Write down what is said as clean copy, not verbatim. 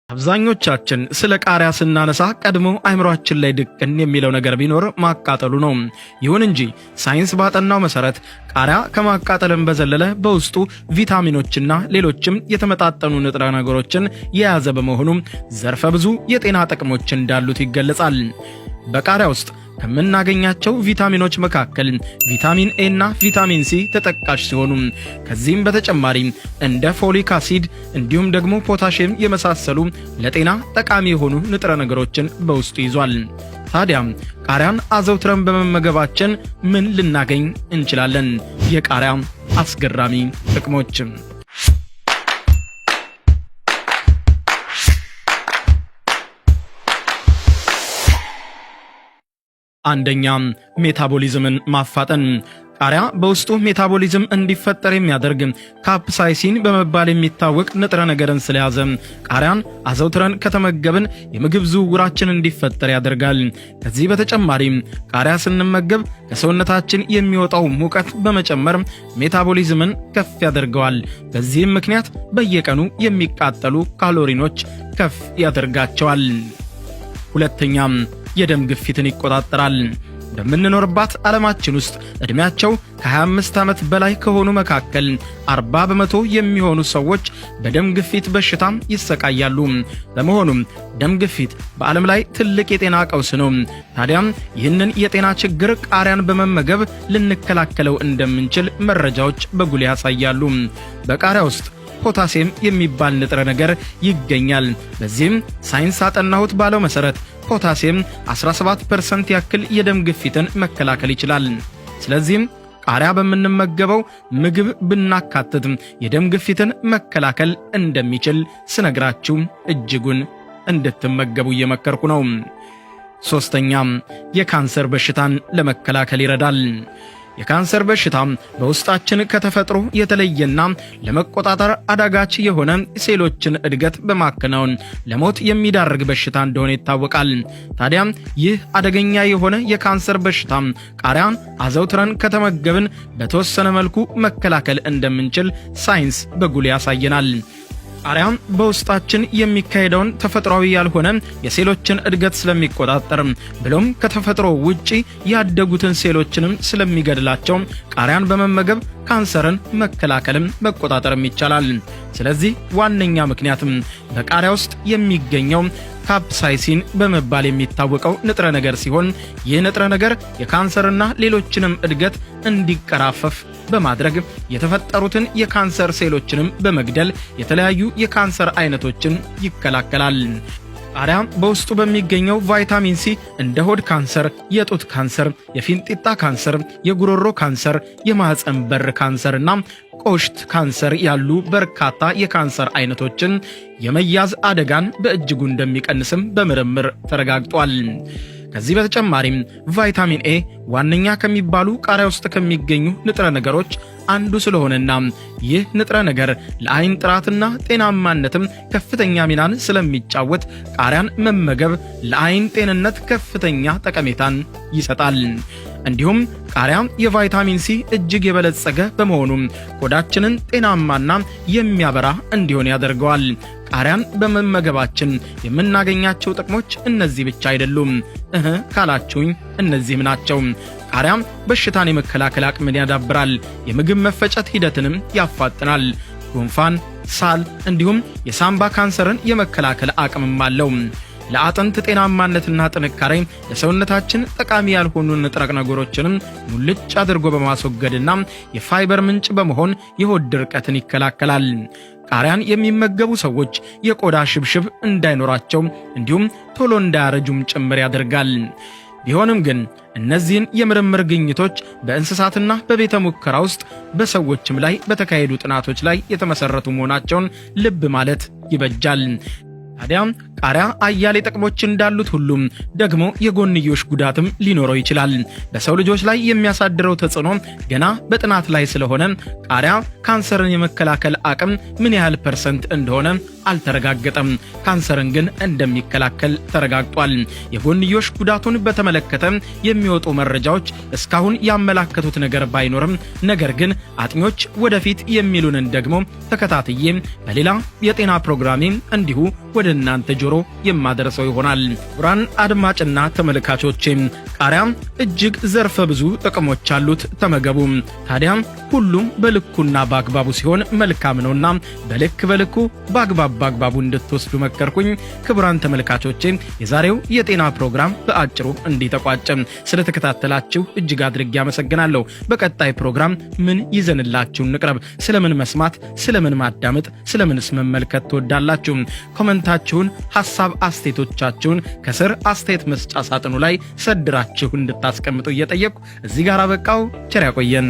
አብዛኞቻችን ስለ ቃሪያ ስናነሳ ቀድሞ አይምሮአችን ላይ ድቅን የሚለው ነገር ቢኖር ማቃጠሉ ነው። ይሁን እንጂ ሳይንስ ባጠናው መሰረት ቃሪያ ከማቃጠልም በዘለለ በውስጡ ቪታሚኖችና ሌሎችም የተመጣጠኑ ንጥረ ነገሮችን የያዘ በመሆኑ ዘርፈ ብዙ የጤና ጥቅሞች እንዳሉት ይገለጻል። በቃሪያ ውስጥ ከምናገኛቸው ቪታሚኖች መካከል ቪታሚን ኤ እና ቪታሚን ሲ ተጠቃሽ ሲሆኑ ከዚህም በተጨማሪ እንደ ፎሊክ አሲድ እንዲሁም ደግሞ ፖታሺየም የመሳሰሉ ለጤና ጠቃሚ የሆኑ ንጥረ ነገሮችን በውስጡ ይዟል። ታዲያ ቃሪያን አዘውትረን በመመገባችን ምን ልናገኝ እንችላለን? የቃሪያ አስገራሚ ጥቅሞች። አንደኛ፣ ሜታቦሊዝምን ማፋጠን። ቃሪያ በውስጡ ሜታቦሊዝም እንዲፈጠር የሚያደርግ ካፕሳይሲን በመባል የሚታወቅ ንጥረ ነገርን ስለያዘ ቃሪያን አዘውትረን ከተመገብን የምግብ ዝውውራችን እንዲፈጠር ያደርጋል። ከዚህ በተጨማሪ ቃሪያ ስንመገብ ከሰውነታችን የሚወጣው ሙቀት በመጨመር ሜታቦሊዝምን ከፍ ያደርገዋል። በዚህም ምክንያት በየቀኑ የሚቃጠሉ ካሎሪኖች ከፍ ያደርጋቸዋል። ሁለተኛ፣ የደም ግፊትን ይቆጣጠራል። በምንኖርባት ዓለማችን ውስጥ ዕድሜያቸው ከ25 ዓመት በላይ ከሆኑ መካከል 40 በመቶ የሚሆኑ ሰዎች በደም ግፊት በሽታ ይሰቃያሉ። በመሆኑም ደም ግፊት በዓለም ላይ ትልቅ የጤና ቀውስ ነው። ታዲያም ይህንን የጤና ችግር ቃሪያን በመመገብ ልንከላከለው እንደምንችል መረጃዎች በጉልህ ያሳያሉ። በቃሪያ ውስጥ ፖታሲየም የሚባል ንጥረ ነገር ይገኛል። በዚህም ሳይንስ አጠናሁት ባለው መሰረት ፖታሲየም 17% ያክል የደም ግፊትን መከላከል ይችላል። ስለዚህም ቃሪያ በምንመገበው ምግብ ብናካትት የደም ግፊትን መከላከል እንደሚችል ስነግራችሁ እጅጉን እንድትመገቡ እየመከርኩ ነው። ሶስተኛ፣ የካንሰር በሽታን ለመከላከል ይረዳል። የካንሰር በሽታ በውስጣችን ከተፈጥሮ የተለየና ለመቆጣጠር አዳጋች የሆነ ሴሎችን እድገት በማከናወን ለሞት የሚዳርግ በሽታ እንደሆነ ይታወቃል። ታዲያ ይህ አደገኛ የሆነ የካንሰር በሽታ ቃሪያን አዘውትረን ከተመገብን በተወሰነ መልኩ መከላከል እንደምንችል ሳይንስ በጉልህ ያሳየናል። ቃሪያ በውስጣችን የሚካሄደውን ተፈጥሯዊ ያልሆነ የሴሎችን እድገት ስለሚቆጣጠር ብሎም ከተፈጥሮ ውጪ ያደጉትን ሴሎችንም ስለሚገድላቸው ቃሪያን በመመገብ ካንሰርን መከላከልም መቆጣጠርም ይቻላል። ስለዚህ ዋነኛ ምክንያትም በቃሪያ ውስጥ የሚገኘው ካፕሳይሲን በመባል የሚታወቀው ንጥረ ነገር ሲሆን ይህ ንጥረ ነገር የካንሰርና ሌሎችንም እድገት እንዲቀራፈፍ በማድረግ የተፈጠሩትን የካንሰር ሴሎችንም በመግደል የተለያዩ የካንሰር አይነቶችን ይከላከላል። ቃሪያ በውስጡ በሚገኘው ቫይታሚን ሲ እንደ ሆድ ካንሰር፣ የጡት ካንሰር፣ የፊንጢጣ ካንሰር፣ የጉሮሮ ካንሰር፣ የማህፀን በር ካንሰርና ቆሽት ካንሰር ያሉ በርካታ የካንሰር አይነቶችን የመያዝ አደጋን በእጅጉ እንደሚቀንስም በምርምር ተረጋግጧል። ከዚህ በተጨማሪም ቫይታሚን ኤ ዋነኛ ከሚባሉ ቃሪያ ውስጥ ከሚገኙ ንጥረ ነገሮች አንዱ ስለሆነና ይህ ንጥረ ነገር ለአይን ጥራትና ጤናማነትም ከፍተኛ ሚናን ስለሚጫወት ቃሪያን መመገብ ለአይን ጤንነት ከፍተኛ ጠቀሜታን ይሰጣል። እንዲሁም ቃሪያ የቫይታሚን ሲ እጅግ የበለጸገ በመሆኑ ቆዳችንን ጤናማና የሚያበራ እንዲሆን ያደርገዋል። ቃሪያን በመመገባችን የምናገኛቸው ጥቅሞች እነዚህ ብቻ አይደሉም። ካላችሁኝ እነዚህም ናቸው። ቃሪያ በሽታን የመከላከል አቅምን ያዳብራል። የምግብ መፈጨት ሂደትንም ያፋጥናል። ጉንፋን፣ ሳል እንዲሁም የሳምባ ካንሰርን የመከላከል አቅምም አለው። ለአጥንት ጤናማነትና ጥንካሬ ለሰውነታችን ጠቃሚ ያልሆኑ ንጥረ ነገሮችንም ሙልጭ አድርጎ በማስወገድና የፋይበር ምንጭ በመሆን የሆድ ድርቀትን ይከላከላል። ቃሪያን የሚመገቡ ሰዎች የቆዳ ሽብሽብ እንዳይኖራቸው እንዲሁም ቶሎ እንዳያረጁም ጭምር ያደርጋል። ቢሆንም ግን እነዚህን የምርምር ግኝቶች በእንስሳትና በቤተ ሙከራ ውስጥ በሰዎችም ላይ በተካሄዱ ጥናቶች ላይ የተመሰረቱ መሆናቸውን ልብ ማለት ይበጃል። ታዲያ ቃሪያ አያሌ ጥቅሞች እንዳሉት ሁሉም ደግሞ የጎንዮሽ ጉዳትም ሊኖረው ይችላል። በሰው ልጆች ላይ የሚያሳድረው ተጽዕኖ ገና በጥናት ላይ ስለሆነ ቃሪያ ካንሰርን የመከላከል አቅም ምን ያህል % እንደሆነ አልተረጋገጠም። ካንሰርን ግን እንደሚከላከል ተረጋግጧል። የጎንዮሽ ጉዳቱን በተመለከተ የሚወጡ መረጃዎች እስካሁን ያመላከቱት ነገር ባይኖርም ነገር ግን አጥኞች ወደፊት የሚሉንን ደግሞ ተከታትዬ በሌላ የጤና ፕሮግራሜ እንዲሁ ወደ እናንተ ጆሮ የማደርሰው ይሆናል። ቁራን አድማጭና ተመልካቾቼ ቃሪያ እጅግ ዘርፈ ብዙ ጥቅሞች አሉት፣ ተመገቡ። ታዲያ ሁሉም በልኩና በአግባቡ ሲሆን መልካም ነውና በልኩ በአግባቡ እንድትወስዱ መከርኩኝ። ክቡራን ተመልካቾቼ የዛሬው የጤና ፕሮግራም በአጭሩ እንዲተቋጨ ስለተከታተላችሁ እጅግ አድርጌ አመሰግናለሁ። በቀጣይ ፕሮግራም ምን ይዘንላችሁ እንቅረብ? ስለምን መስማት፣ ስለምን ማዳመጥ፣ ስለምንስ መመልከት ትወዳላችሁ? ኮሜንታችሁን፣ ሐሳብ አስተያየቶቻችሁን ከስር አስተያየት መስጫ ሳጥኑ ላይ ሰድራችሁ እንድታስቀምጡ እየጠየቅኩ እዚህ ጋር አበቃው። ቸር ያቆየን።